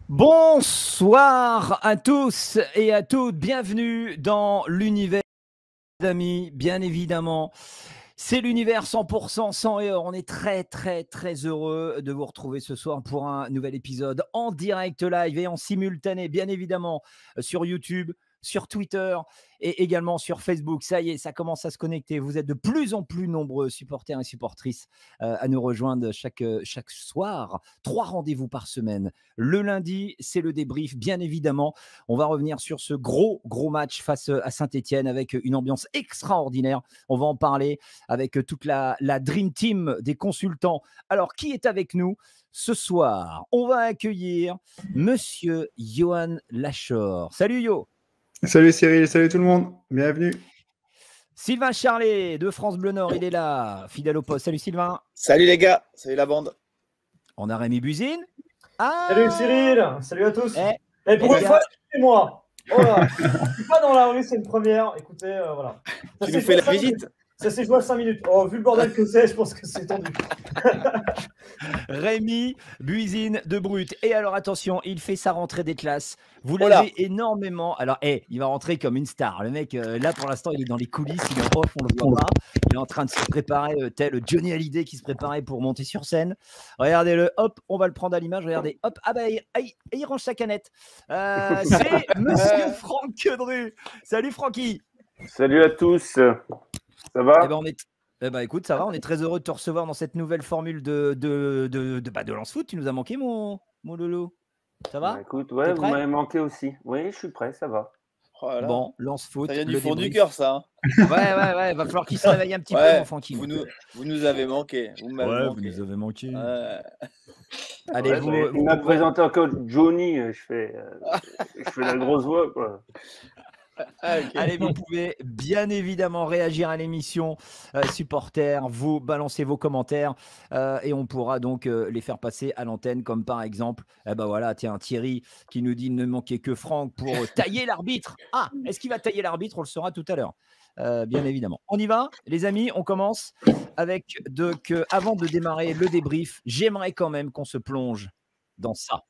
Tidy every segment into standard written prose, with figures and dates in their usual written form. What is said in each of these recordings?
Bonsoir à tous et à toutes, bienvenue dans l'univers des amis, bien évidemment. C'est l'univers 100% sang et or. On est très heureux de vous retrouver ce soir pour un nouvel épisode en direct live et en simultané, bien évidemment, sur YouTube, sur Twitter et également sur Facebook. Ça y est, ça commence à se connecter. Vous êtes de plus en plus nombreux, supporters et supportrices, à nous rejoindre chaque soir. 3 rendez-vous par semaine. Le lundi, c'est le débrief, bien évidemment. On va revenir sur ce gros match face à Saint-Etienne avec une ambiance extraordinaire. On va en parler avec toute la Dream Team des consultants. Alors, qui est avec nous ce soir? On va accueillir Monsieur Johan Lachor. Salut Yo. Salut Cyril, salut tout le monde, bienvenue. Sylvain Charlet de France Bleu Nord, il est là, fidèle au poste. Salut Sylvain. Salut les gars, salut la bande. On a Rémi Buzine. Salut Cyril, salut à tous. Et pour une fois, c'est moi. Voilà. Je ne suis pas dans la rue, c'est une première. Écoutez, voilà. Tu nous fais la visite. Ça s'est joué à 5 minutes. Oh, vu le bordel que c'est, je pense que c'est tendu. Rémi Buzine de Brut. Et alors attention, il fait sa rentrée des classes. Vous l'avez énormément. Alors, il va rentrer comme une star. Le mec, là pour l'instant, il est dans les coulisses, il est off, on le voit pas. Il est en train de se préparer, tel Johnny Hallyday qui se préparait pour monter sur scène. Regardez-le, hop, on va le prendre à l'image. Regardez, hop, ah bah il range sa canette. C'est Monsieur Franck Quedru. Salut Francky. Salut à tous. Ça va? Écoute, ça va, on est très heureux de te recevoir dans cette nouvelle formule de Lance Foot. Tu nous as manqué, mon Lolo. Ça va? Écoute, ouais, vous m'avez manqué aussi. Oui, je suis prêt, ça va. Oh là là. Bon, Lance Foot. Ça vient du fond du cœur, ça. Hein. Ouais, va falloir qu'il se réveille un petit peu, mon Francky. Vous nous avez manqué. Vous m'avez manqué. Vous nous avez manqué. Allez, il m'a présenté encore Johnny. Je fais la grosse voix, quoi. Okay. Allez, vous pouvez bien évidemment réagir à l'émission, supporters, vous balancez vos commentaires et on pourra donc les faire passer à l'antenne, comme par exemple, voilà, tiens, Thierry qui nous dit ne manquez que Franck pour tailler l'arbitre. Ah, est-ce qu'il va tailler l'arbitre? On le saura tout à l'heure, bien évidemment. On y va, les amis, on commence avec avant de démarrer le débrief, j'aimerais quand même qu'on se plonge dans ça.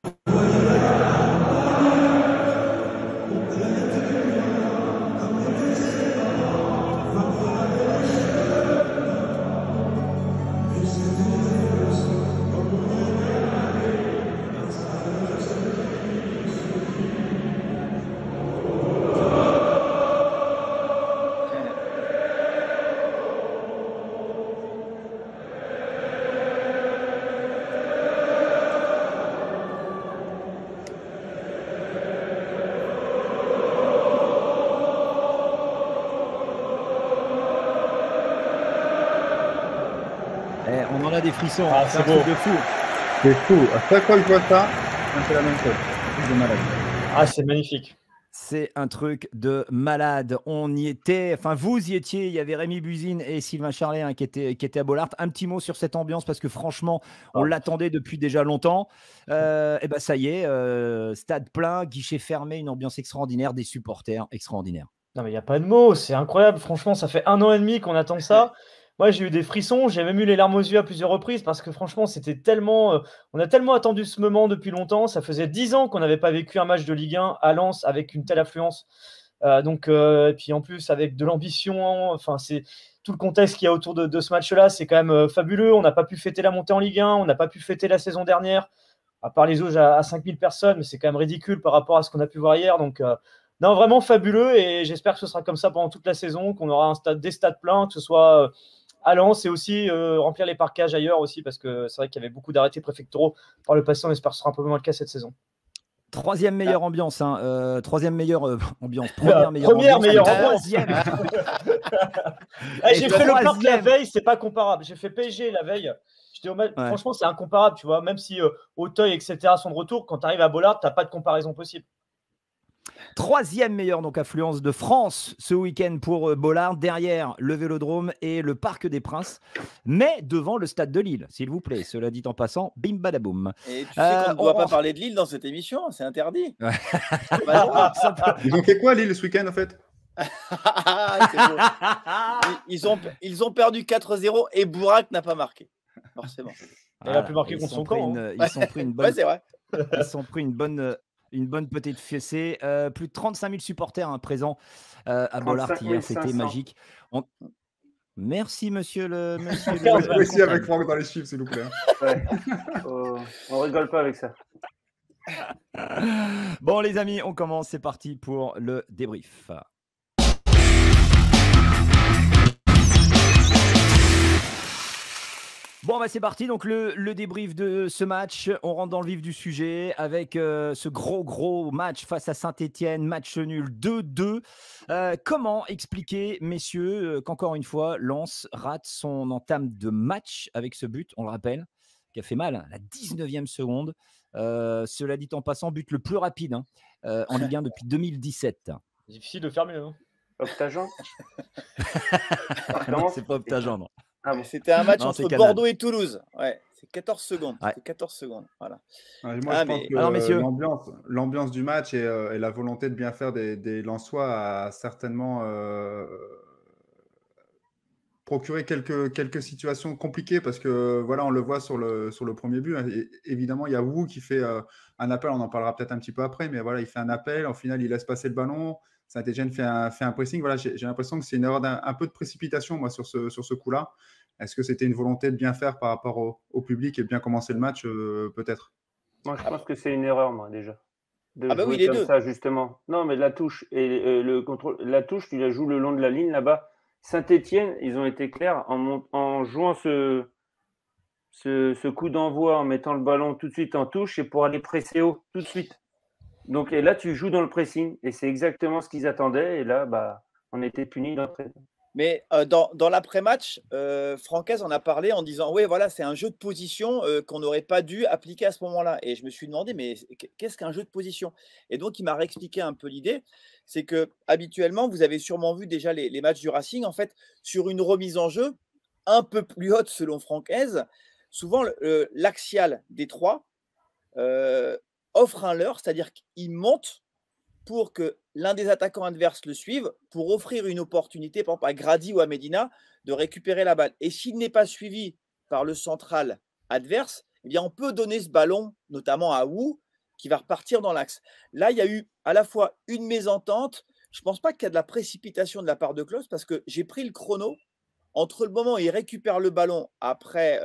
On en a des frissons, c'est un truc de fou. C'est fou, à chaque fois que je vois ça, c'est la même chose. C'est de malade. Ah, c'est magnifique. C'est un truc de malade. On y était, enfin vous y étiez, il y avait Rémi Buzine et Sylvain Charlet qui étaient à Bollaert. Un petit mot sur cette ambiance parce que franchement, on l'attendait depuis déjà longtemps. Et ça y est, stade plein, guichet fermé, une ambiance extraordinaire, des supporters extraordinaires. Non mais il n'y a pas de mots, c'est incroyable. Franchement, ça fait 1 an et demi qu'on attend ça. Moi, j'ai eu des frissons, j'ai même eu les larmes aux yeux à plusieurs reprises parce que franchement, c'était tellement, on a tellement attendu ce moment depuis longtemps. Ça faisait 10 ans qu'on n'avait pas vécu un match de Ligue 1 à Lens avec une telle affluence. Et puis en plus avec de l'ambition. Enfin, c'est tout le contexte qu'il y a autour de ce match-là, c'est quand même fabuleux. On n'a pas pu fêter la montée en Ligue 1, on n'a pas pu fêter la saison dernière, à part les auges à 5000 personnes, mais c'est quand même ridicule par rapport à ce qu'on a pu voir hier. Donc, non, vraiment fabuleux. Et j'espère que ce sera comme ça pendant toute la saison, qu'on aura des stades pleins, que ce soit à Lens et aussi remplir les parcages ailleurs aussi, parce que c'est vrai qu'il y avait beaucoup d'arrêtés préfectoraux par le passé. On espère que ce sera un peu moins le cas cette saison. Troisième meilleure ambiance, troisième meilleure ambiance, première meilleure ambiance. J'ai fait le Parc la veille, c'est pas comparable. J'ai fait PSG la veille. Franchement, c'est incomparable, tu vois. Même si Auteuil, etc. sont de retour, quand tu arrives à Bollaert, tu n'as pas de comparaison possible. Troisième meilleure donc affluence de France ce week-end pour Bollaert, derrière le Vélodrome et le Parc des Princes, mais devant le Stade de Lille, s'il vous plaît. Cela dit en passant, bim badaboum. Et tu sais qu'on ne doit pas parler de Lille dans cette émission, c'est interdit. Ils ont fait quoi Lille ce week-end en fait? Ils ont perdu 4-0 et Bourak n'a pas marqué, forcément. Il a pu marquer contre son camp. Ils sont pris une bonne. Ouais, c'est vrai. Ils se sont pris une bonne petite de fessée. Plus de 35 000 supporters présents à Bollaert hier. C'était magique. Merci, monsieur le. Vous aussi avec Franck dans les chiffres, s'il vous plaît. Ouais. On rigole pas avec ça. Bon, les amis, on commence. C'est parti pour le débrief. Bon, bah c'est parti. Donc, le débrief de ce match. On rentre dans le vif du sujet avec ce gros match face à Saint-Etienne. Match nul 2-2. Comment expliquer, messieurs, qu'encore une fois, Lens rate son entame de match avec ce but, on le rappelle, qui a fait mal, la 19e seconde. Cela dit en passant, but le plus rapide en Ligue 1 depuis 2017. Difficile de faire mieux. Optagent. Non, c'est pas Optagent, non. Ah bon. C'était un match entre Bordeaux et Toulouse. Ouais, c'est 14 secondes. Ouais. C'est 14 secondes. Voilà. Ouais, moi, je pense que l'ambiance du match et la volonté de bien faire des Lensois a certainement procuré quelques situations compliquées parce que voilà, on le voit sur le premier but. Et, évidemment, il y a Wu qui fait un appel. On en parlera peut-être un petit peu après, mais voilà, il fait un appel. Au final, il laisse passer le ballon. Saint-Etienne fait un pressing. Voilà, j'ai l'impression que c'est une erreur un peu de précipitation moi, sur ce coup-là. Est-ce que c'était une volonté de bien faire par rapport au public et bien commencer le match peut-être? Moi, je pense que c'est une erreur, moi, déjà. De bah jouer oui, les comme deux. ça, justement. Non, mais la touche et le contrôle. La touche, tu la joues le long de la ligne là-bas. Saint-Etienne, ils ont été clairs en jouant ce coup d'envoi, en mettant le ballon tout de suite en touche et pour aller presser haut tout de suite. Donc, et là, tu joues dans le pressing et c'est exactement ce qu'ils attendaient. Et là, bah, on était punis d'entrée. Mais dans l'après-match, Francaise en a parlé en disant oui, voilà, c'est un jeu de position qu'on n'aurait pas dû appliquer à ce moment-là. Et je me suis demandé, mais qu'est-ce qu'un jeu de position? Et donc, il m'a réexpliqué un peu l'idée. C'est que habituellement, vous avez sûrement vu déjà les matchs du Racing. En fait, sur une remise en jeu un peu plus haute selon Francaise, souvent l'axial des trois offre un leurre, c'est-à-dire qu'il monte pour que l'un des attaquants adverses le suive, pour offrir une opportunité, par exemple à Grady ou à Medina, de récupérer la balle. Et s'il n'est pas suivi par le central adverse, eh bien on peut donner ce ballon, notamment à Wu, qui va repartir dans l'axe. Là, il y a eu à la fois une mésentente. Je ne pense pas qu'il y a de la précipitation de la part de Klose, parce que j'ai pris le chrono. Entre le moment où il récupère le ballon, après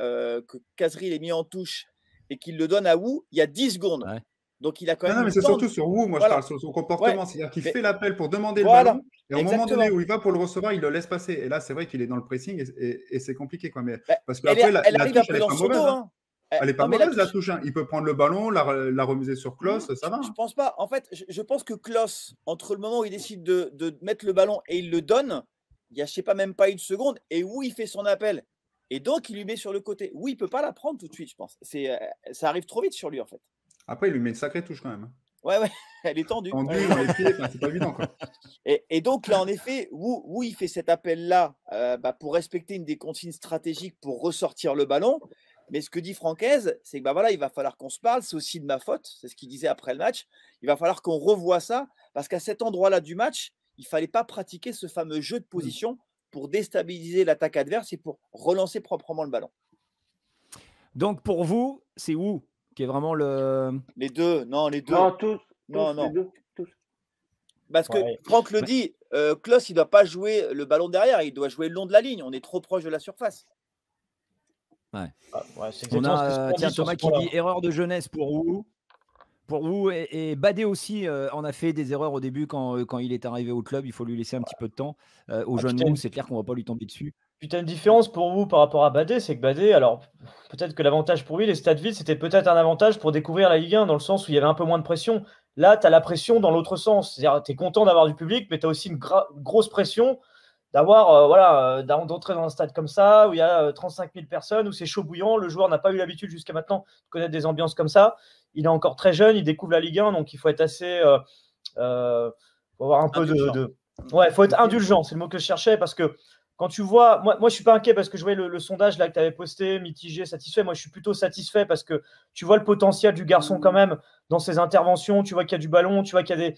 que Khazri l'ait mis en touche, et qu'il le donne à Wu, il y a 10 secondes. Ouais. Donc, il a quand même. Non, mais c'est surtout sur Wu, moi je parle sur son comportement. C'est-à-dire qu'il fait l'appel pour demander le ballon, et au moment donné où il va pour le recevoir, il le laisse passer. Et là, c'est vrai qu'il est dans le pressing et c'est compliqué. Quoi. Mais, parce qu'après, la touche, elle n'est pas mauvaise. Elle n'est pas mauvaise, la touche. Il peut prendre le ballon, la remiser sur Klose, ça va. Je ne pense pas. En fait, je pense que Klose, entre le moment où il décide de mettre le ballon et il le donne, il y a, je ne sais pas, même pas une seconde, et où il fait son appel. Et donc, il lui met sur le côté. Oui, il ne peut pas la prendre tout de suite, je pense. Ça arrive trop vite sur lui, en fait. Après, il lui met une sacrée touche quand même. Ouais, elle est tendue. Tendue dans les pieds, c'est pas évident. Quoi. Et donc, là, en effet, où il fait cet appel-là pour respecter une des consignes stratégiques pour ressortir le ballon. Mais ce que dit Francaise, c'est que voilà, il va falloir qu'on se parle. C'est aussi de ma faute. C'est ce qu'il disait après le match. Il va falloir qu'on revoie ça. Parce qu'à cet endroit-là du match, il ne fallait pas pratiquer ce fameux jeu de position pour déstabiliser l'attaque adverse et pour relancer proprement le ballon. Donc, pour vous, c'est Wu qui est vraiment le… Les deux. Non, tous. Les deux, tous. Parce que Franck le dit, Klose, il ne doit pas jouer le ballon derrière, il doit jouer le long de la ligne. On est trop proche de la surface. Ouais. On a Thomas qui dit erreur de jeunesse pour Wu. Pour vous et Badé aussi en a fait des erreurs au début quand il est arrivé au club. Il faut lui laisser un petit peu de temps. Au jeune Wu, c'est clair qu'on ne va pas lui tomber dessus. Puis tu as une différence pour vous par rapport à Badé, c'est que Badé, alors peut-être que l'avantage pour lui, les stades vides, c'était peut-être un avantage pour découvrir la Ligue 1 dans le sens où il y avait un peu moins de pression. Là, tu as la pression dans l'autre sens. C'est-à-dire tu es content d'avoir du public, mais tu as aussi une grosse pression d'avoir d'entrer dans un stade comme ça, où il y a 35 000 personnes, où c'est chaud bouillant. Le joueur n'a pas eu l'habitude jusqu'à maintenant de connaître des ambiances comme ça. Il est encore très jeune, il découvre la Ligue 1, donc il faut être assez… faut avoir un peu Ouais, il faut être indulgent, c'est le mot que je cherchais, parce que quand tu vois… Moi je ne suis pas inquiet, parce que je voyais le sondage là que tu avais posté, mitigé, satisfait. Moi, je suis plutôt satisfait, parce que tu vois le potentiel du garçon quand même dans ses interventions. Tu vois qu'il y a du ballon, tu vois qu'il y a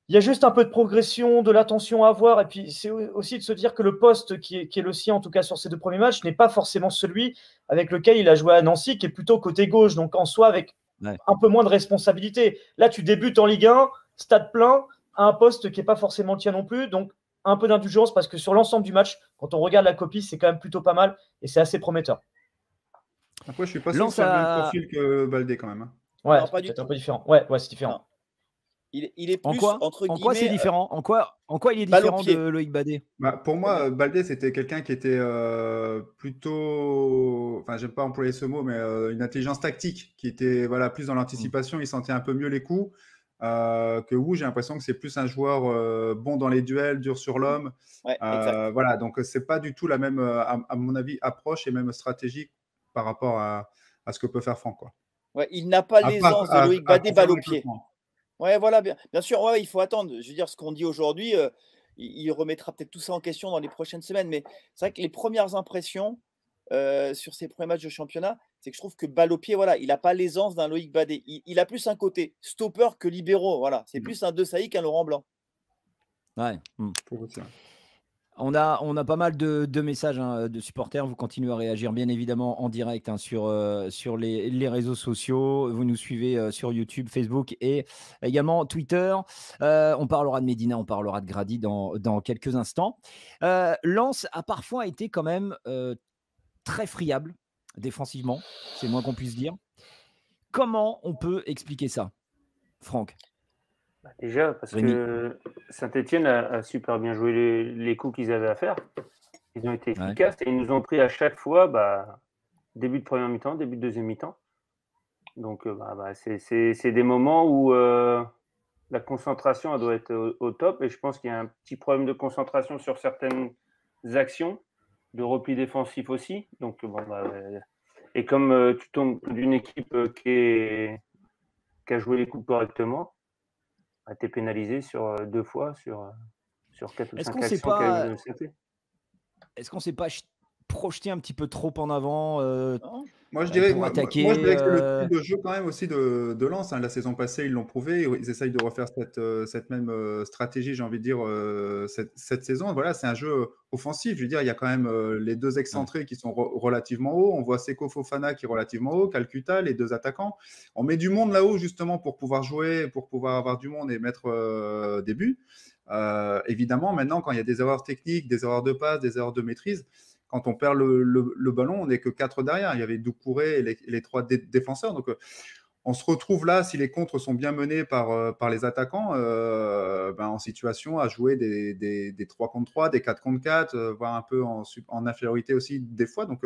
Il y a juste un peu de progression, de l'attention à avoir. Et puis, c'est aussi de se dire que le poste qui est le sien, en tout cas sur ces deux premiers matchs, n'est pas forcément celui avec lequel il a joué à Nancy, qui est plutôt côté gauche. Donc, en soi, avec un peu moins de responsabilité. Là, tu débutes en Ligue 1, stade plein, à un poste qui n'est pas forcément le tien non plus. Donc, un peu d'indulgence parce que sur l'ensemble du match, quand on regarde la copie, c'est quand même plutôt pas mal et c'est assez prometteur. Après, je suis pas sûr que ce soit le même profil que Baldé quand même. Ouais, Non, pas du peut-être un tout. peu différent. Ouais, c'est différent. Non. Il est plus, entre guillemets… En quoi c'est différent en quoi il est différent de Loïc Badet? Pour moi, Baldé, c'était quelqu'un qui était plutôt… Enfin, j'aime pas employer ce mot, mais une intelligence tactique, qui était plus dans l'anticipation, il sentait un peu mieux les coups. Que Wu, j'ai l'impression que c'est plus un joueur bon dans les duels, dur sur l'homme. Ouais, exact. Voilà, donc c'est pas du tout la même, à mon avis, approche et même stratégie par rapport à ce que peut faire Franck, quoi. Ouais, il n'a pas l'aisance de Loïc Badet, balle au pied. Ouais, voilà, bien sûr, ouais, il faut attendre. Je veux dire, ce qu'on dit aujourd'hui, il remettra peut-être tout ça en question dans les prochaines semaines. Mais c'est vrai que les premières impressions sur ses premiers matchs de championnat, c'est que je trouve que balle au pied, voilà, il n'a pas l'aisance d'un Loïc Badet. Il a plus un côté stopper que libéraux. Voilà, c'est plus un Desailly qu'un Laurent Blanc. Ouais. On a pas mal de messages de supporters. Vous continuez à réagir bien évidemment en direct sur les réseaux sociaux. Vous nous suivez sur YouTube, Facebook et également Twitter. On parlera de Medina, on parlera de Grady dans quelques instants. Lens a parfois été quand même très friable défensivement, c'est moins qu'on puisse dire. Comment on peut expliquer ça, Franck? Déjà, parce que Saint-Etienne a super bien joué les coups qu'ils avaient à faire. Ils ont été efficaces et ils nous ont pris à chaque fois début de première mi-temps, début de deuxième mi-temps. Donc, c'est des moments où la concentration elle doit être au top. Et je pense qu'il y a un petit problème de concentration sur certaines actions, de repli défensif aussi. Donc, et comme tu tombes d'une équipe qui a joué les coups correctement, tu es pénalisé sur 2 fois, sur 4 ou 5 actions qui avaient été sautées. Est-ce qu'on ne s'est pas projeté un petit peu trop en avant Moi, je dirais pour attaquer que le style de jeu quand même aussi de Lens, la saison passée, ils l'ont prouvé, ils essayent de refaire cette même stratégie, j'ai envie de dire, cette saison. Voilà, c'est un jeu offensif. Je veux dire, il y a quand même les 2 excentrés qui sont relativement hauts. On voit Seko Fofana qui est relativement haut, Calcutta, les 2 attaquants. On met du monde là-haut justement pour pouvoir jouer, pour pouvoir avoir du monde et mettre des buts. Évidemment, maintenant, quand il y a des erreurs techniques, des erreurs de passe, des erreurs de maîtrise, quand on perd le ballon, on n'est que 4 derrière. Il y avait Doucouré et les 3 défenseurs. Donc, on se retrouve là, si les contres sont bien menés par les attaquants, en situation à jouer des 3 contre 3, des 4 contre 4, voire un peu en infériorité aussi des fois. Donc,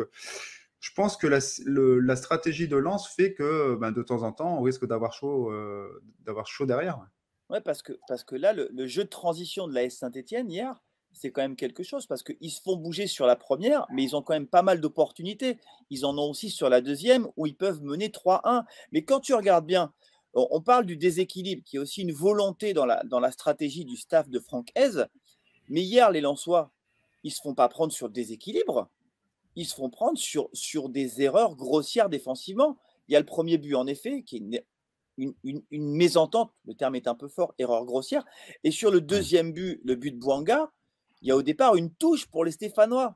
je pense que la stratégie de Lens fait que de temps en temps, on risque d'avoir chaud derrière. Ouais, parce que là, le jeu de transition de l'AS Saint-Etienne hier, c'est quand même quelque chose parce qu'ils se font bouger sur la première, mais ils ont quand même pas mal d'opportunités. Ils en ont aussi sur la deuxième où ils peuvent mener 3-1. Mais quand tu regardes bien, on parle du déséquilibre qui est aussi une volonté dans la stratégie du staff de Franck Hez. Mais hier, les Lensois, ils ne se font pas prendre sur le déséquilibre. Ils se font prendre sur des erreurs grossières défensivement. Il y a le premier but, en effet, qui est une mésentente, le terme est un peu fort, erreur grossière. Et sur le deuxième but, le but de Bouanga, il y a au départ une touche pour les Stéphanois.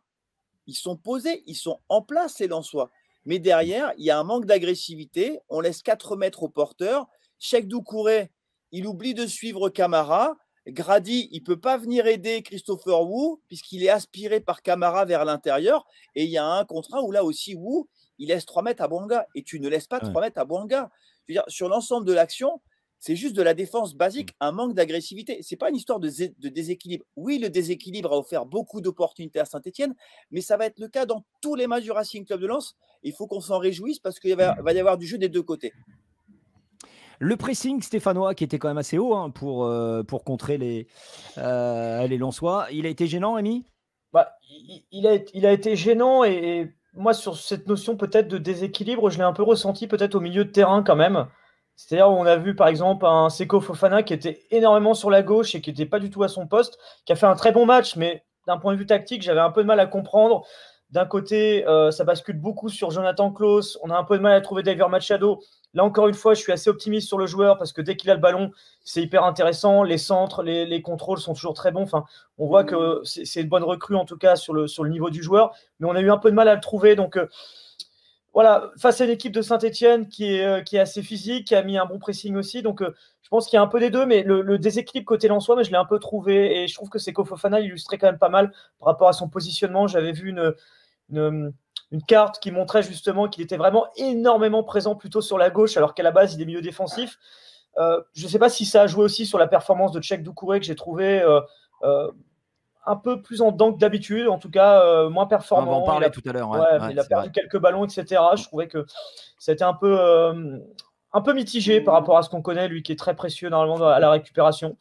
Ils sont posés, ils sont en place, les Lensois. Mais derrière, il y a un manque d'agressivité. On laisse 4 mètres au porteur. Cheikh Doucouré, il oublie de suivre Camara. Grady, il ne peut pas venir aider Christopher Wu puisqu'il est aspiré par Camara vers l'intérieur. Et il y a un contre 1 où là aussi, Wu, il laisse 3 mètres à Bouanga. Et tu ne laisses pas 3 mètres à Bouanga. Je veux dire, sur l'ensemble de l'action, c'est juste de la défense basique, un manque d'agressivité. Ce n'est pas une histoire de déséquilibre. Oui, le déséquilibre a offert beaucoup d'opportunités à Saint-Etienne, mais ça va être le cas dans tous les matchs du Racing Club de Lens. Il faut qu'on s'en réjouisse parce qu'il va y avoir du jeu des 2 côtés. Le pressing stéphanois qui était quand même assez haut pour contrer les Lensois, il a été gênant, Rémi ? Il a été gênant et moi, sur cette notion peut-être de déséquilibre, je l'ai un peu ressenti peut-être au milieu de terrain quand même. C'est-à-dire où on a vu par exemple un Seko Fofana qui était énormément sur la gauche et qui n'était pas du tout à son poste, qui a fait un très bon match, mais d'un point de vue tactique, j'avais un peu de mal à comprendre. D'un côté, ça bascule beaucoup sur Jonathan Klaus, on a un peu de mal à trouver David Machado. Là encore une fois, je suis assez optimiste sur le joueur parce que dès qu'il a le ballon, c'est hyper intéressant. Les centres, les contrôles sont toujours très bons. Enfin, on voit que c'est une bonne recrue en tout cas sur le niveau du joueur, mais on a eu un peu de mal à le trouver. Donc, voilà, face à une équipe de Saint-Etienne qui est assez physique, qui a mis un bon pressing aussi. Donc, je pense qu'il y a un peu des deux, mais le déséquilibre côté lensois, mais je l'ai un peu trouvé. Et je trouve que Seko Fofana illustrait quand même pas mal par rapport à son positionnement. J'avais vu une carte qui montrait justement qu'il était vraiment énormément présent plutôt sur la gauche, alors qu'à la base, il est milieu défensif. Je ne sais pas si ça a joué aussi sur la performance de Tchèque Doucouré, que j'ai trouvé un peu plus en dents que d'habitude, en tout cas moins performant. On va en parler tout à l'heure. Il a perdu quelques ballons, etc. Je trouvais que c'était un peu mitigé par rapport à ce qu'on connaît, lui qui est très précieux normalement à la récupération.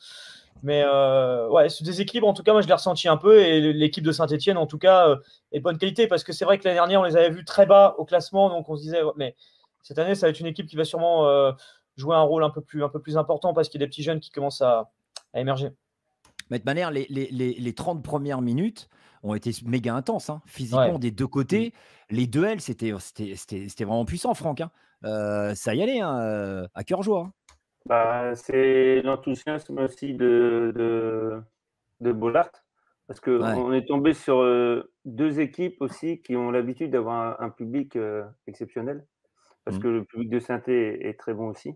Mais ce déséquilibre, en tout cas, moi je l'ai ressenti un peu, et l'équipe de Saint-Etienne, en tout cas, est de bonne qualité, parce que c'est vrai que l'année dernière, on les avait vus très bas au classement, donc on se disait, mais cette année, ça va être une équipe qui va sûrement jouer un rôle un peu plus important, parce qu'il y a des petits jeunes qui commencent à émerger. Mais de manière, les 30 premières minutes ont été méga intenses, hein. Physiquement, des deux côtés. Les duels, c'était vraiment puissant, Franck. Ça y allait, à cœur joie. C'est l'enthousiasme aussi de Bollard, parce qu'on est tombé sur deux équipes aussi qui ont l'habitude d'avoir un public exceptionnel, parce que le public de Saint-Étienne est très bon aussi.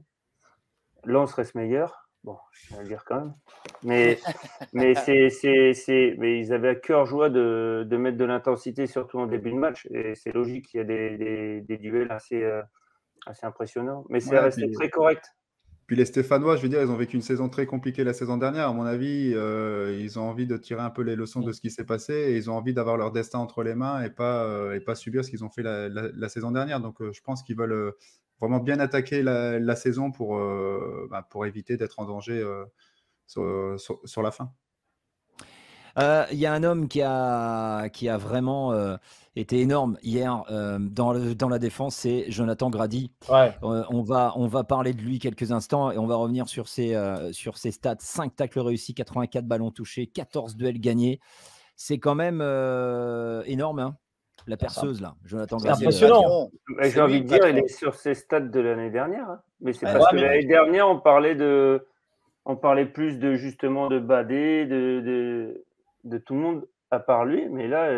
Lens reste meilleur. Bon, je vais le dire quand même. Mais ils avaient à cœur joie de mettre de l'intensité, surtout en début de match. Et c'est logique qu'il y a des duels assez impressionnants. Mais c'est resté très correct. Puis les Stéphanois, je veux dire, ils ont vécu une saison très compliquée la saison dernière. À mon avis, ils ont envie de tirer un peu les leçons de ce qui s'est passé, et ils ont envie d'avoir leur destin entre les mains et pas subir ce qu'ils ont fait la saison dernière. Donc, je pense qu'ils veulent vraiment bien attaquer la saison pour éviter d'être en danger sur la fin. Il y a un homme qui a vraiment été énorme hier dans la défense, c'est Jonathan Grady. On va parler de lui quelques instants, et on va revenir sur ses stats. 5 tacles réussis, 84 ballons touchés, 14 duels gagnés. C'est quand même énorme, hein, la perceuse là, Jonathan Grady. C'est impressionnant. J'ai envie de dire, il est sur ses stats de l'année dernière. Hein. Mais c'est parce que l'année dernière, on parlait plus justement de Badé, de tout le monde à part lui, mais là,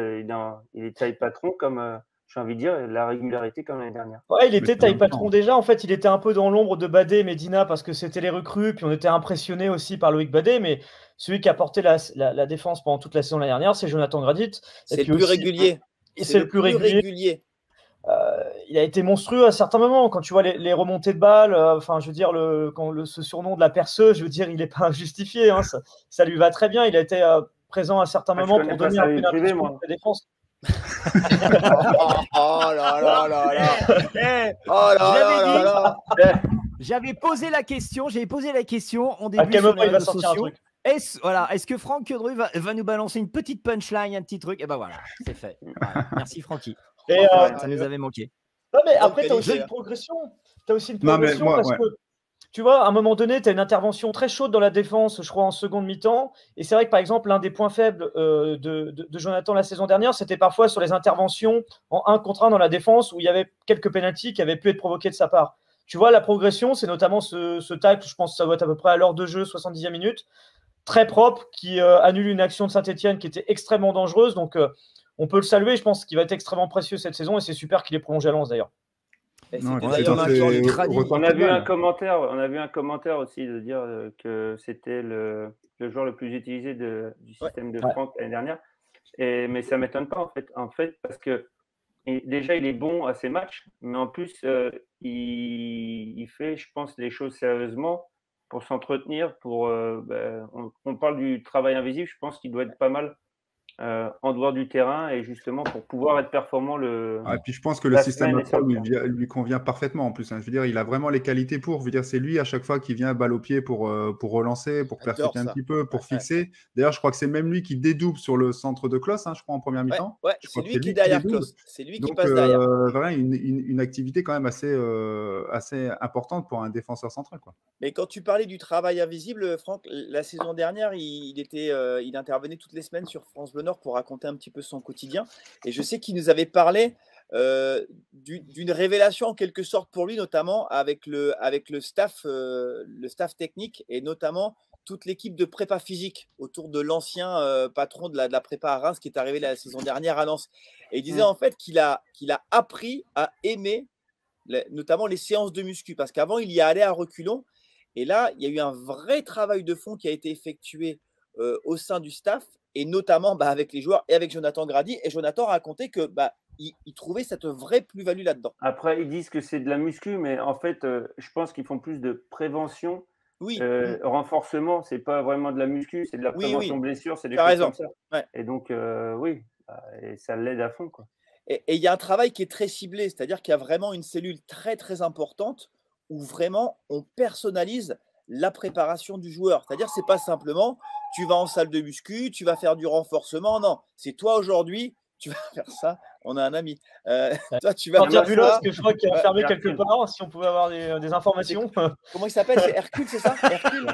il est taille patron, comme j'ai envie de dire, la régularité comme l'année dernière. Ouais, il était taille patron déjà. En fait, il était un peu dans l'ombre de Badé et Medina, parce que c'était les recrues, puis on était impressionné aussi par Loïc Badé, mais celui qui a porté la défense pendant toute la saison l'année dernière, c'est Jonathan Gradit. C'est le plus régulier. C'est le plus régulier. Il a été monstrueux à certains moments. Quand tu vois les remontées de balles, je veux dire, ce surnom de la perceuse, je veux dire, il n'est pas injustifié. Hein, ça lui va très bien. Il a été présent à certains moments pour donner un peu d'impulsion à la défense. Oh là là là là. Oh là là. J'avais posé la question en début. À quel moment il va sortir un truc? Est-ce que Franck Queudru va nous balancer une petite punchline, un petit truc? Et ben voilà, c'est fait. Voilà. Merci Francky. Ça nous avait manqué. Non, mais après, tu as aussi une progression. Parce que, tu vois, à un moment donné, tu as une intervention très chaude dans la défense, je crois, en seconde mi-temps. Et c'est vrai que, par exemple, l'un des points faibles de Jonathan la saison dernière, c'était parfois sur les interventions en 1 contre 1 dans la défense, où il y avait quelques pénaltys qui avaient pu être provoqués de sa part. Tu vois, la progression, c'est notamment ce tacle, je pense que ça doit être à peu près à l'heure de jeu, 70e minute, très propre, qui annule une action de Saint-Etienne qui était extrêmement dangereuse. Donc, on peut le saluer. Je pense qu'il va être extrêmement précieux cette saison, et c'est super qu'il ait prolongé à Lens d'ailleurs. On a vu un commentaire aussi de dire que c'était le joueur le plus utilisé du système de Franck l'année dernière. Mais ça ne m'étonne pas en fait, parce que déjà il est bon à ses matchs, mais en plus il fait, je pense, les choses sérieusement pour s'entretenir. On parle du travail invisible, je pense qu'il doit être pas mal en dehors du terrain, et justement pour pouvoir être performant. Et puis je pense que le système lui convient parfaitement en plus. Hein. Je veux dire, il a vraiment les qualités pour. Je veux dire, c'est lui à chaque fois qui vient balle au pied pour relancer, pour percuter un petit peu, pour fixer. D'ailleurs, je crois que c'est même lui qui dédouble sur le centre de Klos, je crois, en première mi-temps. C'est lui qui est derrière Klos. C'est lui qui passe derrière. Vraiment une activité quand même assez importante pour un défenseur central, quoi. Mais quand tu parlais du travail invisible, Franck, la saison dernière, il intervenait toutes les semaines sur France Bleu Nord pour raconter un petit peu son quotidien. Et je sais qu'il nous avait parlé d'une révélation en quelque sorte pour lui, notamment avec le staff technique, et notamment toute l'équipe de prépa physique autour de l'ancien patron de la prépa à Reims qui est arrivé la saison dernière à Lens. Et il disait en fait qu'il a appris à aimer notamment les séances de muscu parce qu'avant, il y allait à reculons. Et là, il y a eu un vrai travail de fond qui a été effectué au sein du staff et notamment avec les joueurs et avec Jonathan Grady. Et Jonathan racontait que il trouvait cette vraie plus-value là-dedans. Après, ils disent que c'est de la muscu, mais en fait, je pense qu'ils font plus de prévention. Oui. Renforcement, c'est pas vraiment de la muscu, c'est de la prévention blessure, c'est des T'as choses raison. comme ça. Ouais. Et donc, oui, et ça l'aide à fond, quoi. Et il y a un travail qui est très ciblé, c'est-à-dire qu'il y a vraiment une cellule très, très importante où vraiment on personnalise la préparation du joueur. C'est-à-dire que ce n'est pas simplement tu vas en salle de muscu, tu vas faire du renforcement. Non, c'est toi aujourd'hui, tu vas faire ça. On a un ami. Toi, tu vas faire ça. Parce que je crois qu'il est enfermé quelque part, si on pouvait avoir des informations. Comment il s'appelle? C'est Hercule, c'est ça? Hercule.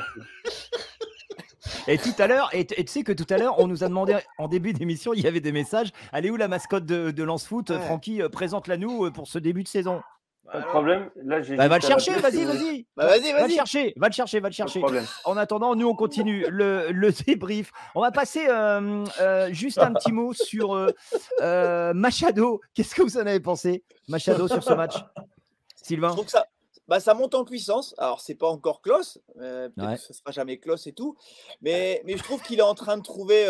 Et tout à l'heure, et tu sais que tout à l'heure, on nous a demandé en début d'émission, il y avait des messages. Elle est où la mascotte de Lens Foot? Francky, présente-la nous pour ce début de saison. Pas de problème. Là, va le chercher, vas-y. Va le chercher. Pas de problème. En attendant, nous, on continue le débrief. On va passer juste un petit mot sur Machado. Qu'est-ce que vous en avez pensé, Machado, sur ce match, Sylvain? Je trouve que ça monte en puissance. Alors, c'est pas encore close. Peut-être que ce sera jamais close et tout. Mais je trouve qu'il est en train de trouver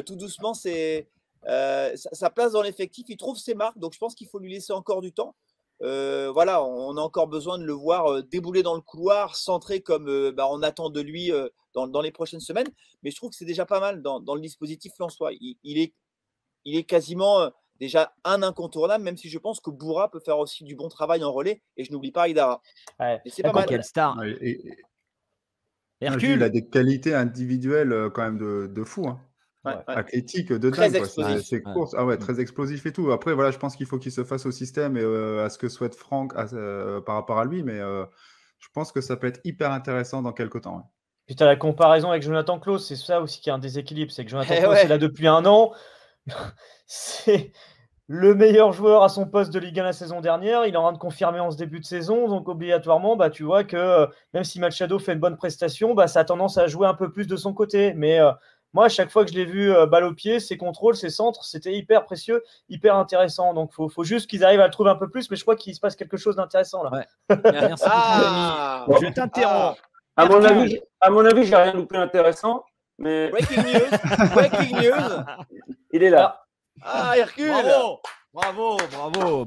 tout doucement sa place dans l'effectif. Il trouve ses marques. Donc, je pense qu'il faut lui laisser encore du temps. Voilà, on a encore besoin de le voir débouler dans le couloir, centré comme on attend de lui dans les prochaines semaines. Mais je trouve que c'est déjà pas mal dans le dispositif lensois. Il est quasiment déjà un incontournable, même si je pense que Boura peut faire aussi du bon travail en relais. Et je n'oublie pas Aïdara. Ouais. Et c'est pas mal. Quelle star. Hercule, il a des qualités individuelles quand même de fou. Hein. Athlétique de très dingue. Explosif. C'est course. Ah ouais, très explosif et tout. Après, voilà, je pense qu'il faut qu'il se fasse au système et à ce que souhaite Franck par rapport à lui. Mais je pense que ça peut être hyper intéressant dans quelques temps. Ouais. Puis tu as la comparaison avec Jonathan Clauss, c'est ça aussi qui est un déséquilibre. C'est que Jonathan Clauss est là depuis 1 an. C'est le meilleur joueur à son poste de Ligue 1 la saison dernière. Il est en train de confirmer en ce début de saison. Donc, obligatoirement, tu vois que même si Machado fait une bonne prestation, ça a tendance à jouer un peu plus de son côté. Mais moi, à chaque fois que je l'ai vu balle au pied, ses contrôles, ses centres, c'était hyper précieux, hyper intéressant. Donc, il faut juste qu'ils arrivent à le trouver un peu plus. Mais je crois qu'il se passe quelque chose d'intéressant là. Ouais. Merci beaucoup, je t'interromps. À mon avis, j'ai rien loupé intéressant. Mais... Breaking news. Il est là. Hercule. Bravo.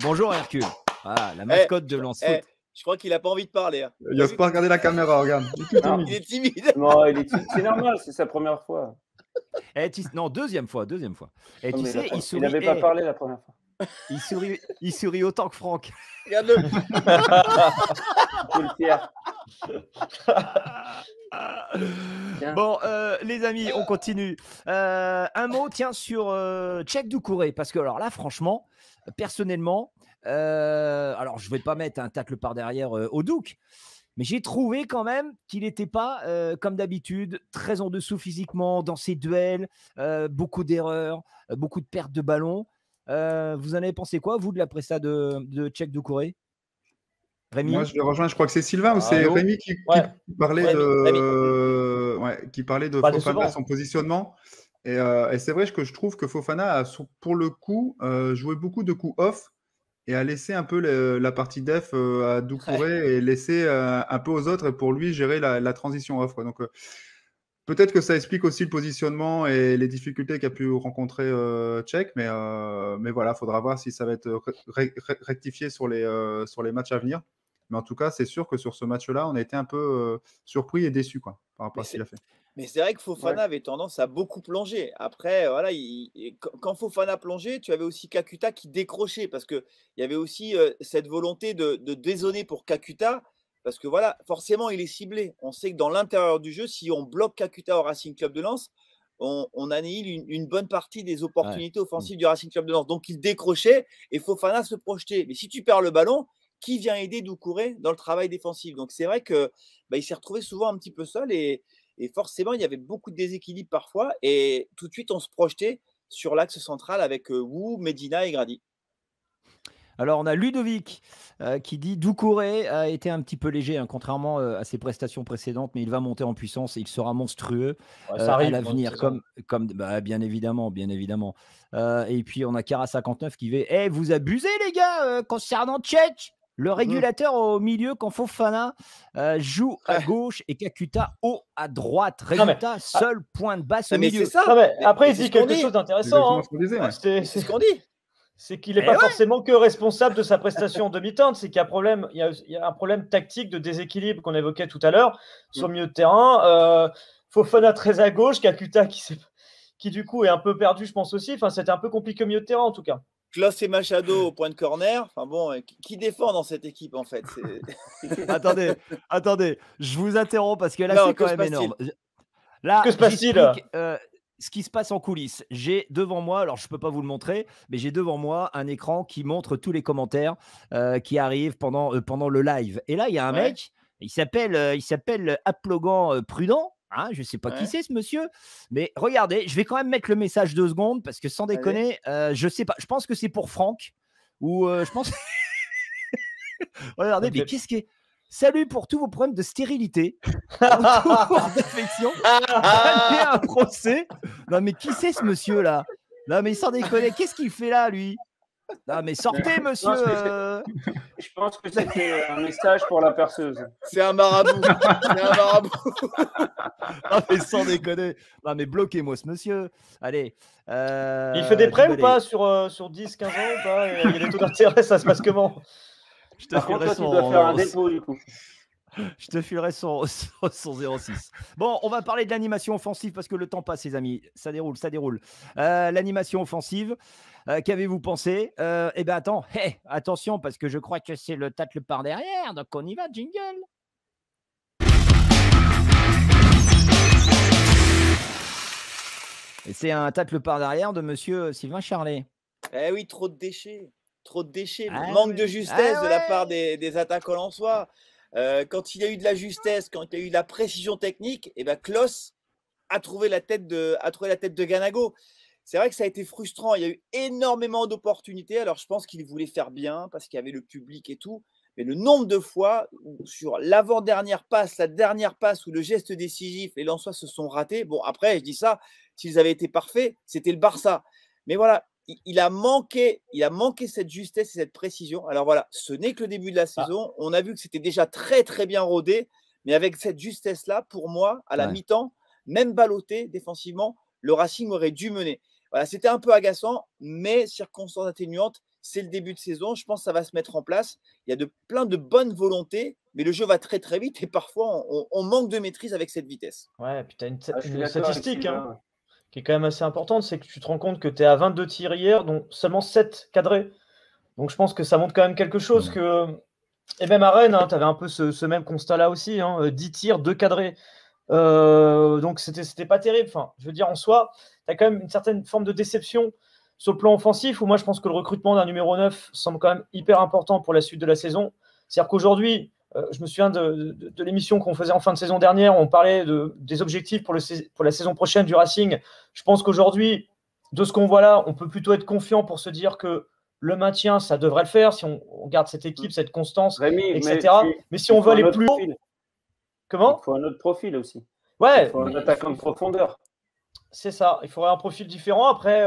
Bonjour Hercule. Voilà, la mascotte de Lens Foot. Je crois qu'il n'a pas envie de parler. Hein. Il n'ose pas regarder la caméra, regarde. Il est timide. Non, il est timide. C'est normal, c'est sa première fois. Non, deuxième fois. Et tu sais, il sourit. Il n'avait pas parlé la première fois. Il sourit autant que Franck. Regarde-le. C'est le fier. Bon, les amis, on continue. Un mot, tiens, sur Tchèque Doucouré, parce que alors là, franchement, personnellement, alors je ne vais pas mettre un tacle par derrière au Douk, mais j'ai trouvé quand même qu'il n'était pas, comme d'habitude, très en dessous physiquement dans ses duels, beaucoup d'erreurs, beaucoup de pertes de ballon. Vous en avez pensé quoi, vous, de la presta de Tchèque Doucouré? Rémi? Moi, je le rejoins. Je crois que c'est Sylvain ou c'est Rémi qui parlait de Fofana, son positionnement. Et c'est vrai que je trouve que Fofana a, pour le coup, joué beaucoup de coups off et a laissé un peu la partie def à Doucouré et laissé un peu aux autres et pour lui gérer la transition off. Quoi. Donc, peut-être que ça explique aussi le positionnement et les difficultés qu'a pu rencontrer Tchèque, mais voilà, il faudra voir si ça va être rectifié sur les matchs à venir. Mais en tout cas, c'est sûr que sur ce match-là, on a été un peu surpris et déçus par rapport à ce qu'il a fait. Mais c'est vrai que Fofana avait tendance à beaucoup plonger. Après, voilà, quand Fofana plongeait, tu avais aussi Kakuta qui décrochait parce qu'il y avait aussi cette volonté de dézonner pour Kakuta. Parce que voilà, forcément, il est ciblé. On sait que dans l'intérieur du jeu, si on bloque Kakuta au Racing Club de Lens, on annihile une bonne partie des opportunités offensives du Racing Club de Lens. Donc, il décrochait et Fofana se projetait. Mais si tu perds le ballon, qui vient aider Doucouré dans le travail défensif? Donc, c'est vrai que il s'est retrouvé souvent un petit peu seul et forcément, il y avait beaucoup de déséquilibre parfois. Et tout de suite, on se projetait sur l'axe central avec Wu, Medina et Grady. Alors, on a Ludovic qui dit Doucouré a été un petit peu léger, hein, contrairement à ses prestations précédentes, mais il va monter en puissance et il sera monstrueux Ça arrive, à l'avenir, bien évidemment, bien évidemment. Et puis, on a Cara59 qui dit vous abusez, les gars, concernant Tchèque. Le régulateur au milieu quand Fofana joue à gauche et Kakuta haut à droite. Résultat, seul point de basse au milieu. C'est ça. Après, il dit quelque chose d'intéressant. C'est ce qu'on dit. C'est qu'il n'est pas forcément que responsable de sa prestation en demi-temps. C'est qu'il y a un problème tactique de déséquilibre qu'on évoquait tout à l'heure sur le milieu de terrain. Fofana très à gauche, Kakuta qui du coup est un peu perdu, je pense aussi. Enfin, c'était un peu compliqué au milieu de terrain en tout cas. Klaus et Machado au point de corner. Enfin bon, qui défend dans cette équipe en fait? Attendez, je vous interromps parce que là c'est quand même énorme. Là, que se passe-t-il ce qui se passe en coulisses. J'ai devant moi, alors je ne peux pas vous le montrer, mais j'ai devant moi un écran qui montre tous les commentaires qui arrivent pendant le live. Et là, il y a un mec, il s'appelle Aplogan Prudent. Hein, je ne sais pas qui c'est ce monsieur, mais regardez, je vais quand même mettre le message 2 secondes parce que sans déconner, je sais pas, je pense que c'est pour Franck ou je pense. Regardez, mais qu'est-ce qui est. Salut pour tous vos problèmes de stérilité, d'infection. Un procès. Non mais qui c'est ce monsieur là? Non mais sans déconner, qu'est-ce qu'il fait là lui? Non mais sortez monsieur. Je pense que c'était un message pour la perceuse. C'est un marabout. Non mais sans déconner. Non mais bloquez-moi ce monsieur. Allez. Il fait des prêts ou pas sur 10-15 ans ou pas? Il y a des taux d'intérêt, ça se passe comment? Je te filerai tu dois faire un dépôt du coup. Je te filerai son 06. Bon, on va parler de l'animation offensive parce que le temps passe, les amis. Ça déroule. L'animation offensive, qu'avez-vous pensé? Eh bien, attention, parce que je crois que c'est le tacle par derrière. Donc, on y va, jingle. Et c'est un tacle par derrière de monsieur Sylvain Charlet. Eh oui, trop de déchets. Manque de justesse de la part des attaquants lensois. Quand il y a eu de la justesse, quand il y a eu de la précision technique, et ben Klos a trouvé la tête de Ganago. C'est vrai que ça a été frustrant. Il y a eu énormément d'opportunités. Alors je pense qu'il voulait faire bien parce qu'il y avait le public et tout. Mais le nombre de fois sur l'avant-dernière passe, la dernière passe ou le geste décisif, les Lensois se sont ratés. Bon, après, je dis ça, s'ils avaient été parfaits, c'était le Barça. Mais voilà, il a manqué cette justesse et cette précision. Alors voilà, ce n'est que le début de la saison. On a vu que c'était déjà très, très bien rodé. Mais avec cette justesse-là, pour moi, à la mi-temps, même ballotté défensivement, le Racing aurait dû mener. Voilà, c'était un peu agaçant, mais circonstances atténuantes, c'est le début de saison. Je pense que ça va se mettre en place. Il y a plein de bonnes volontés, mais le jeu va très, très vite et parfois, on manque de maîtrise avec cette vitesse. Ouais, et puis tu as une statistique qui est quand même assez importante, c'est que tu te rends compte que tu es à 22 tirs hier, dont seulement 7 cadrés. Donc je pense que ça montre quand même quelque chose que... Et même à Rennes, tu avais un peu ce même constat-là aussi, 10 tirs, 2 cadrés. Donc c'était pas terrible. Enfin, je veux dire, en soi, tu as quand même une certaine forme de déception sur le plan offensif, où moi je pense que le recrutement d'un numéro 9 semble quand même hyper important pour la suite de la saison. C'est-à-dire qu'aujourd'hui, je me souviens de l'émission qu'on faisait en fin de saison dernière, on parlait des objectifs pour la saison prochaine du Racing. Je pense qu'aujourd'hui, de ce qu'on voit là, on peut plutôt être confiant pour se dire que le maintien, ça devrait le faire si on garde cette équipe, cette constance, Rémi, etc. Mais si on veut aller plus haut, comment? Il faut un autre profil aussi. Ouais. Il faut un attaquant de profondeur. C'est ça. Il faudrait un profil différent. Après,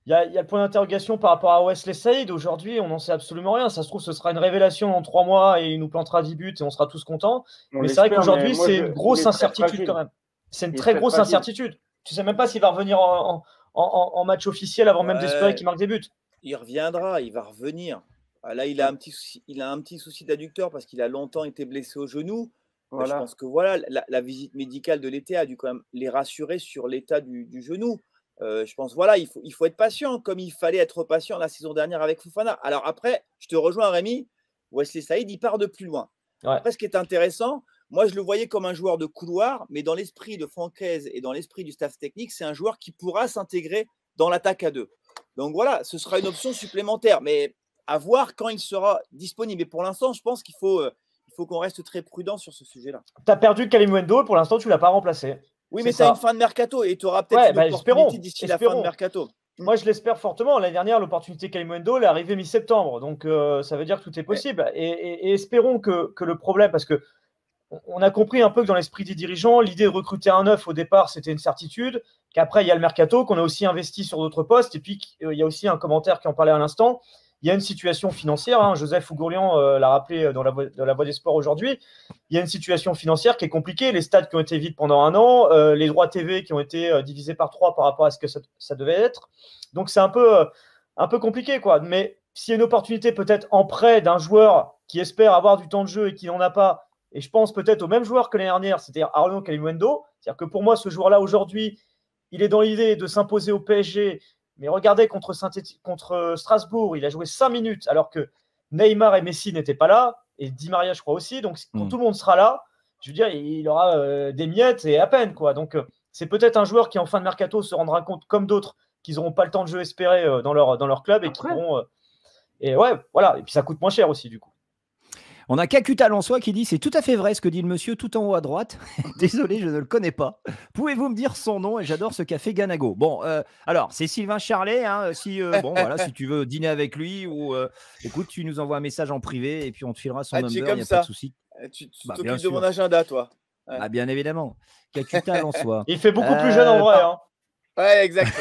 il y a le point d'interrogation par rapport à Wesley Saïd. Aujourd'hui, on n'en sait absolument rien. Ça se trouve, ce sera une révélation dans 3 mois et il nous plantera 10 buts et on sera tous contents. Mais c'est vrai qu'aujourd'hui, c'est une grosse incertitude quand même. C'est une très grosse incertitude. Tu ne sais même pas s'il va revenir en match officiel avant même d'espérer qu'il marque des buts. Il reviendra, il va revenir. Là, il a un petit souci d'adducteur parce qu'il a longtemps été blessé au genou. Voilà. Je pense que la visite médicale de l'été a dû quand même les rassurer sur l'état du genou. Je pense il faut être patient, comme il fallait être patient la saison dernière avec Fofana. Alors après, je te rejoins Rémi, Wesley Saïd, il part de plus loin. Après, ce qui est intéressant, moi je le voyais comme un joueur de couloir, mais dans l'esprit de Francaise et dans l'esprit du staff technique, c'est un joueur qui pourra s'intégrer dans l'attaque à 2. Donc voilà, ce sera une option supplémentaire, mais à voir quand il sera disponible. Et pour l'instant, je pense qu'il faut qu'on reste très prudent sur ce sujet-là. Tu as perdu Kalimundo, pour l'instant, tu ne l'as pas remplacé. Oui, mais tu as une fin de mercato et tu auras peut-être une opportunité d'ici la fin de mercato. Moi, je l'espère fortement. L'année dernière, l'opportunité Kalimundo, elle est arrivée mi-septembre. Donc, ça veut dire que tout est possible. Et espérons que le problème, parce que on a compris un peu que dans l'esprit des dirigeants, l'idée de recruter un neuf au départ, c'était une certitude. Qu'après, il y a le mercato, qu'on a aussi investi sur d'autres postes. Et puis, il y a aussi un commentaire qui en parlait à l'instant. Il y a une situation financière. Joseph Ougourlian l'a rappelé dans la Voix des Sports aujourd'hui. Il y a une situation financière qui est compliquée. Les stades qui ont été vides pendant un an, les droits TV qui ont été divisés par 3 par rapport à ce que ça devait être. Donc, c'est un peu compliqué, quoi. Mais s'il y a une opportunité peut-être en prêt d'un joueur qui espère avoir du temps de jeu et qui n'en a pas, et je pense peut-être au même joueur que l'année dernière, c'est-à-dire Arnaud Kalimundo. C'est-à-dire que pour moi, ce joueur-là, aujourd'hui, il est dans l'idée de s'imposer au PSG. Mais regardez, contre Strasbourg, il a joué 5 minutes, alors que Neymar et Messi n'étaient pas là, et Di Maria, je crois aussi. Donc, quand tout le monde sera là, je veux dire, il aura des miettes et à peine, quoi. Donc, c'est peut-être un joueur qui, en fin de mercato, se rendra compte, comme d'autres, qu'ils n'auront pas le temps de jeu espéré dans leur club et qui pourront. Et ouais, voilà. Et puis, ça coûte moins cher aussi, du coup. On a Kakuta Lançois qui dit « C'est tout à fait vrai ce que dit le monsieur tout en haut à droite. Désolé, je ne le connais pas. Pouvez-vous me dire son nom? Et j'adore ce café Ganago. » Bon, alors, c'est Sylvain Charlet. Si tu veux dîner avec lui ou écoute, tu nous envoies un message en privé et puis on te filera son number, il n'y a pas de souci. Tu t'occupes de mon agenda, toi. Ouais. Ah, bien évidemment. Kakuta Lançois. Il fait beaucoup plus jeune en vrai. Ouais, exact.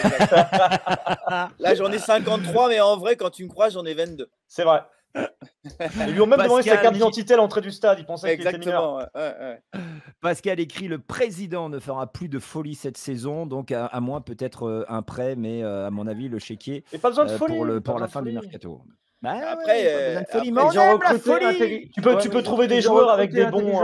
Là, j'en ai 53, mais en vrai, quand tu me crois, j'en ai 22. C'est vrai. Ils lui ont même demandé sa carte d'identité à l'entrée du stade. Il pensait qu'il était mineur. Ouais. Pascal écrit « Le président ne fera plus de folie cette saison, donc à moins peut-être un prêt, mais à mon avis, le chéquier pas besoin de folie, pour la fin du mercato. » Après, tu peux trouver des joueurs avec des bons.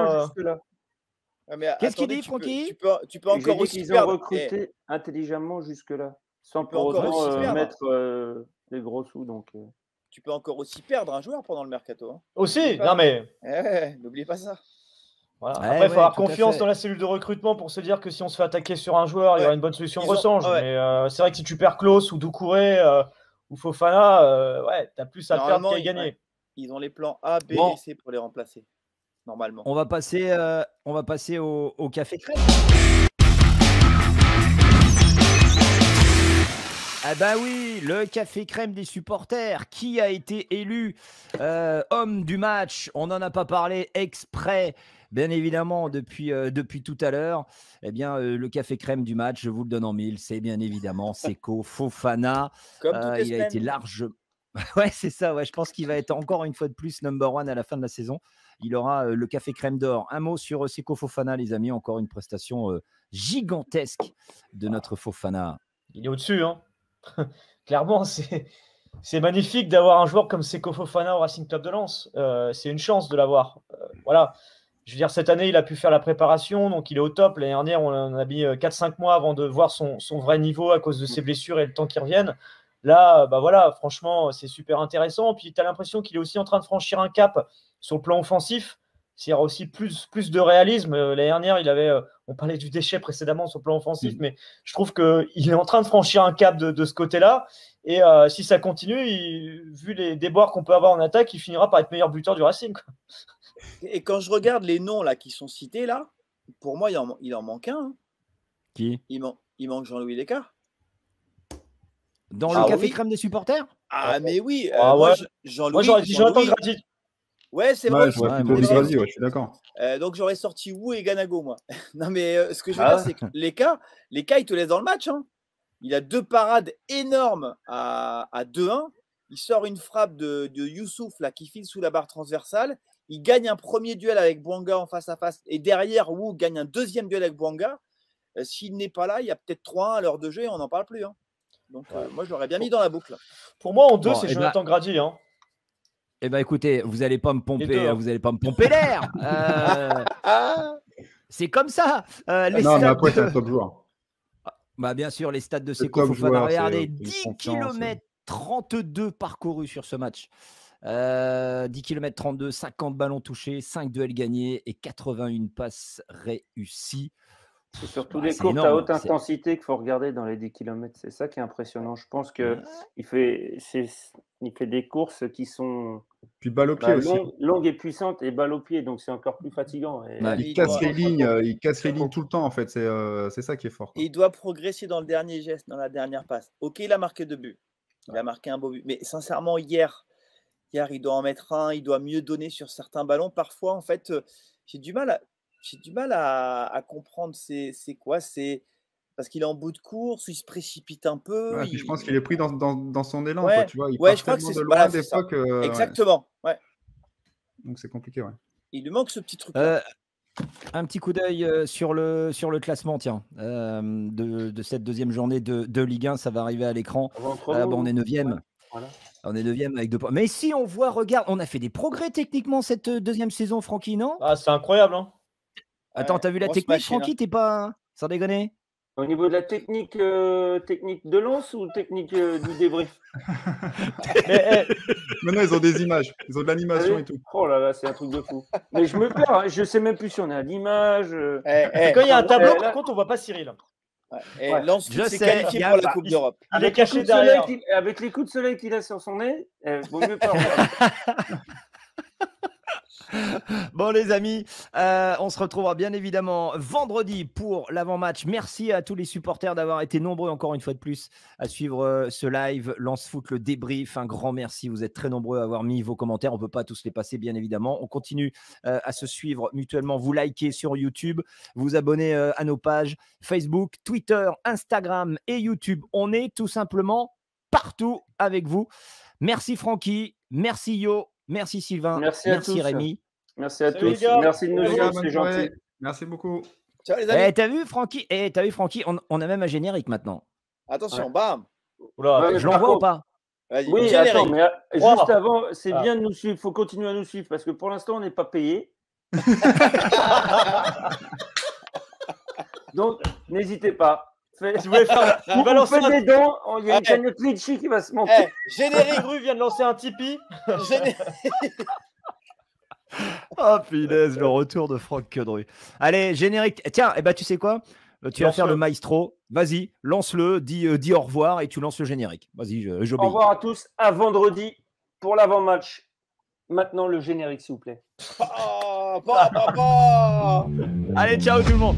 Qu'est-ce qu'il dit, Francky? Tu peux encore aussi perdre. Ils ont recruté intelligemment jusque-là, sans pour autant mettre des gros sous. Donc, tu peux encore aussi perdre un joueur pendant le mercato. Aussi, non mais. N'oubliez pas ça. Voilà. Après, il faut avoir confiance dans la cellule de recrutement pour se dire que si on se fait attaquer sur un joueur, il y aura une bonne solution de rechange. Mais c'est vrai que si tu perds Klose ou Doucouré ou Fofana, t'as plus à perdre qu'à gagner. Ils ont les plans A, B et C pour les remplacer. Normalement. On va passer au café crème. Ah bah oui, le café crème des supporters. Qui a été élu homme du match? On n'en a pas parlé exprès, bien évidemment, depuis tout à l'heure. Eh bien, le café crème du match, je vous le donne en mille, c'est bien évidemment Seko Fofana. Comme il a été large. Ouais, c'est ça. Ouais, je pense qu'il va être encore une fois de plus number one à la fin de la saison. Il aura le café crème d'or. Un mot sur Seko Fofana, les amis. Encore une prestation gigantesque de notre Fofana. Il est au-dessus, hein. Clairement, c'est magnifique d'avoir un joueur comme Seko Fofana au Racing Club de Lens. C'est une chance de l'avoir. Voilà. Je veux dire, cette année, il a pu faire la préparation, donc il est au top. L'année dernière, on a mis 4-5 mois avant de voir son vrai niveau à cause de ses blessures et le temps qu'il revienne. Là, voilà, franchement, c'est super intéressant. Puis tu as l'impression qu'il est aussi en train de franchir un cap sur le plan offensif. Il y aura aussi plus de réalisme. L'année dernière, on parlait du déchet précédemment sur le plan offensif, mais je trouve qu'il est en train de franchir un cap de ce côté-là. Et si ça continue, vu les déboires qu'on peut avoir en attaque, il finira par être meilleur buteur du Racing, quoi. Et quand je regarde les noms là qui sont cités là, pour moi, il en manque un. Qui? Il manque Jean-Louis Lécart. Dans le café crème des supporters? Ah, mais oui. Moi, j'aurais dit Jonathan Grady. Ouais, c'est vrai. Je suis d'accord. Donc, j'aurais sorti Wu et Ganago, moi. Non, mais ce que je veux dire, c'est que les cas, ils te laissent dans le match. Hein. Il a 2 parades énormes à 2-1. Il sort une frappe de Youssouf là, qui file sous la barre transversale. Il gagne un premier duel avec Bouanga en face à face. Et derrière, Wu gagne un deuxième duel avec Bouanga. S'il n'est pas là, il y a peut-être 3-1 à l'heure de jeu et on n'en parle plus. Hein. Donc, moi, je l'aurais bien mis dans la boucle. Pour moi, en 2, c'est Jonathan Grady. Hein. Eh bien, écoutez, vous n'allez pas me pomper, l'air. C'est comme ça. Mais après, c'est un top joueur. Bah, bien sûr, les stats de Seko Fofana. Regardez, 10 km 32 parcourus sur ce match. 10 km 32, 50 ballons touchés, 5 duels gagnés et 81 passes réussies. C'est surtout Bah, les c'est courses à énorme. haute intensité qu'il faut regarder dans les 10 km. C'est ça qui est impressionnant. Je pense qu'il fait des courses qui sont Puis balle au pied aussi. longues et puissantes et balle au pied, donc c'est encore plus fatigant. Et Ouais. Il casse les lignes tout le temps, en fait. C'est ça qui est fort. Et il doit progresser dans le dernier geste, dans la dernière passe. Ok, il a marqué 2 buts. Il a marqué un beau but. Mais sincèrement, hier, il doit en mettre un. Il doit mieux donner sur certains ballons. Parfois, en fait, j'ai du mal à comprendre c'est quoi. C'est parce qu'il est en bout de course, il se précipite un peu. Ouais, puis je pense qu'il est pris dans son élan, Ouais, quoi, tu vois. Il ouais, part je crois que tellement c'est de loin voilà, des c'est ça. fois que. Exactement. Ouais. Donc c'est compliqué, ouais. Il lui manque ce petit truc-là. Un petit coup d'œil sur le classement, tiens, de cette deuxième journée de Ligue 1. Ça va arriver à l'écran. avant chrono, Bon, on est 9e. ouais, voilà. On est 9e avec 2 points. Mais si on voit, regarde, on a fait des progrès techniquement cette deuxième saison, Francky, non? Ah, c'est incroyable, hein. Attends, Ouais, t'as vu la grosse technique, machine, Francky? T'es pas. Sans déconner? Au niveau de la technique de lance ou technique du débrief? Mais, Maintenant, ils ont des images, ils ont de l'animation et tout. Oh là là, c'est un truc de fou. Mais je me perds, hein, je sais même plus si on est à l'image. quand il y a un tableau, là- par contre, on voit pas Cyril. Ouais. Lance Je s'est sais, qualifié il y a- pour la Coupe d'Europe. Il est Avec les caché coups de soleil derrière. avec les coups de soleil qu'il a sur son nez, vaut mieux pas regarder. Bon, les amis, on se retrouvera bien évidemment vendredi pour l'avant-match. Merci à tous les supporters d'avoir été nombreux encore une fois de plus à suivre ce live Lance Foot, le débrief. Un grand merci. Vous êtes très nombreux à avoir mis vos commentaires. On ne peut pas tous les passer, bien évidemment. On continue à se suivre mutuellement. Vous likez sur YouTube, vous abonnez à nos pages Facebook, Twitter, Instagram et YouTube. On est tout simplement partout avec vous. Merci Francky, merci Yo. Merci Sylvain, Merci à tous. Rémi. Merci à Salut, tous. les gars. Merci de nous Les gars, suivre, bonne c'est soirée. gentil. Merci beaucoup. Ciao les amis. T'as vu Francky, on a même un générique maintenant. Attention, Ouais. bam. Oula, Ouais, mais Je par l'envoie ou contre- pas? Vas-y, Oui, générique. attends, mais Wow. juste avant, c'est Ah. bien de nous suivre. Il faut continuer à nous suivre parce que pour l'instant, on n'est pas payé. Donc, n'hésitez pas. si vous voulez faire, il va On lancer fait un des dons. Il y a une Ouais. cagnotte Litchi qui va se monter. Générique. Rue vient de lancer un Tipeee. générique. Oh punaise, le retour de Franck Quedru. Allez, générique. Tiens, tu sais quoi? Tu vas faire Lance-le. le maestro. Vas-y, lance-le, dis au revoir et tu lances le générique. Vas-y, Au j'obéis. revoir à tous. À vendredi pour l'avant-match. Maintenant, le générique, s'il vous plaît. Oh, bah. Allez, ciao tout le monde.